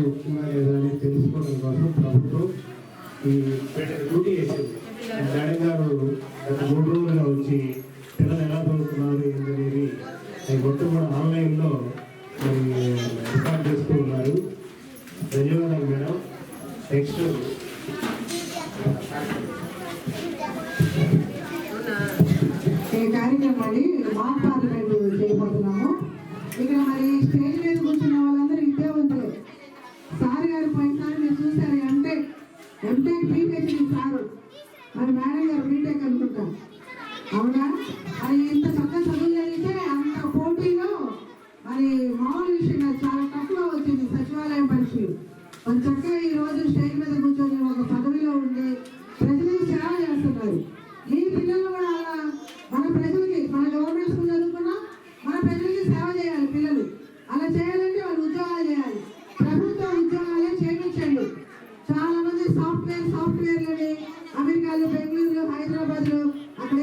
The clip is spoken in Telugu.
వర్క్ ఉందా లేదా అని తెలుసుకోవడం కోసం ప్రభుత్వం ఈ డ్యూటీ వేసింది. మేడం గారు గత 3 రోజులుగా వచ్చి పిల్లలు ఎలా చదువుతున్నారు ఏంటనేది మొత్తం కూడా ఆన్లైన్లో రికార్డ్ చేస్తూ ఉన్నారు. ధన్యవాదాలు మేడం. నెక్స్ట్ ఈ కార్యక్రమాన్ని మాక్ పార్లమెంట్ చేయబోతున్నాము. ఇక్కడ మరి స్టేజ్ మీద కూర్చున్న వాళ్ళందరూ విద్యావంతులు. సార్ గారు పోయినసారి మీరు చూసారు, ఎంటెక్ బీటెక్ సారు, మరి మేడం గారు బీటెక్ అనుకుంటాం. అవునా? అది ఇంత చక్కగా చదువు జరిగితే అంత పోటీలో మరి మామూలు విషయం కాదు, చాలా తక్కువ వచ్చింది సచివాలయం పరీక్షలు. మరి చక్కగా ఈ రోజు స్టేజ్ మీద కూర్చొని ఒక పదవిలో ఉండి ప్రజలకు సేవ చేస్తున్నారు. మీ పిల్లలు కూడా అలా మన ప్రజలకి, మన గవర్నమెంట్ స్కూల్ చదువుకున్నా మన ప్రజలకి సేవ చేయాలి. పిల్లలు అలా చేయాలంటే వాళ్ళు ఉద్యోగాలు చేయాలి. ప్రభుత్వ ఉద్యోగాలే చేయించండి. చాలా మంది సాఫ్ట్వేర్లని అమెరికాలో, బెంగళూరులో, హైదరాబాద్లో అక్కడ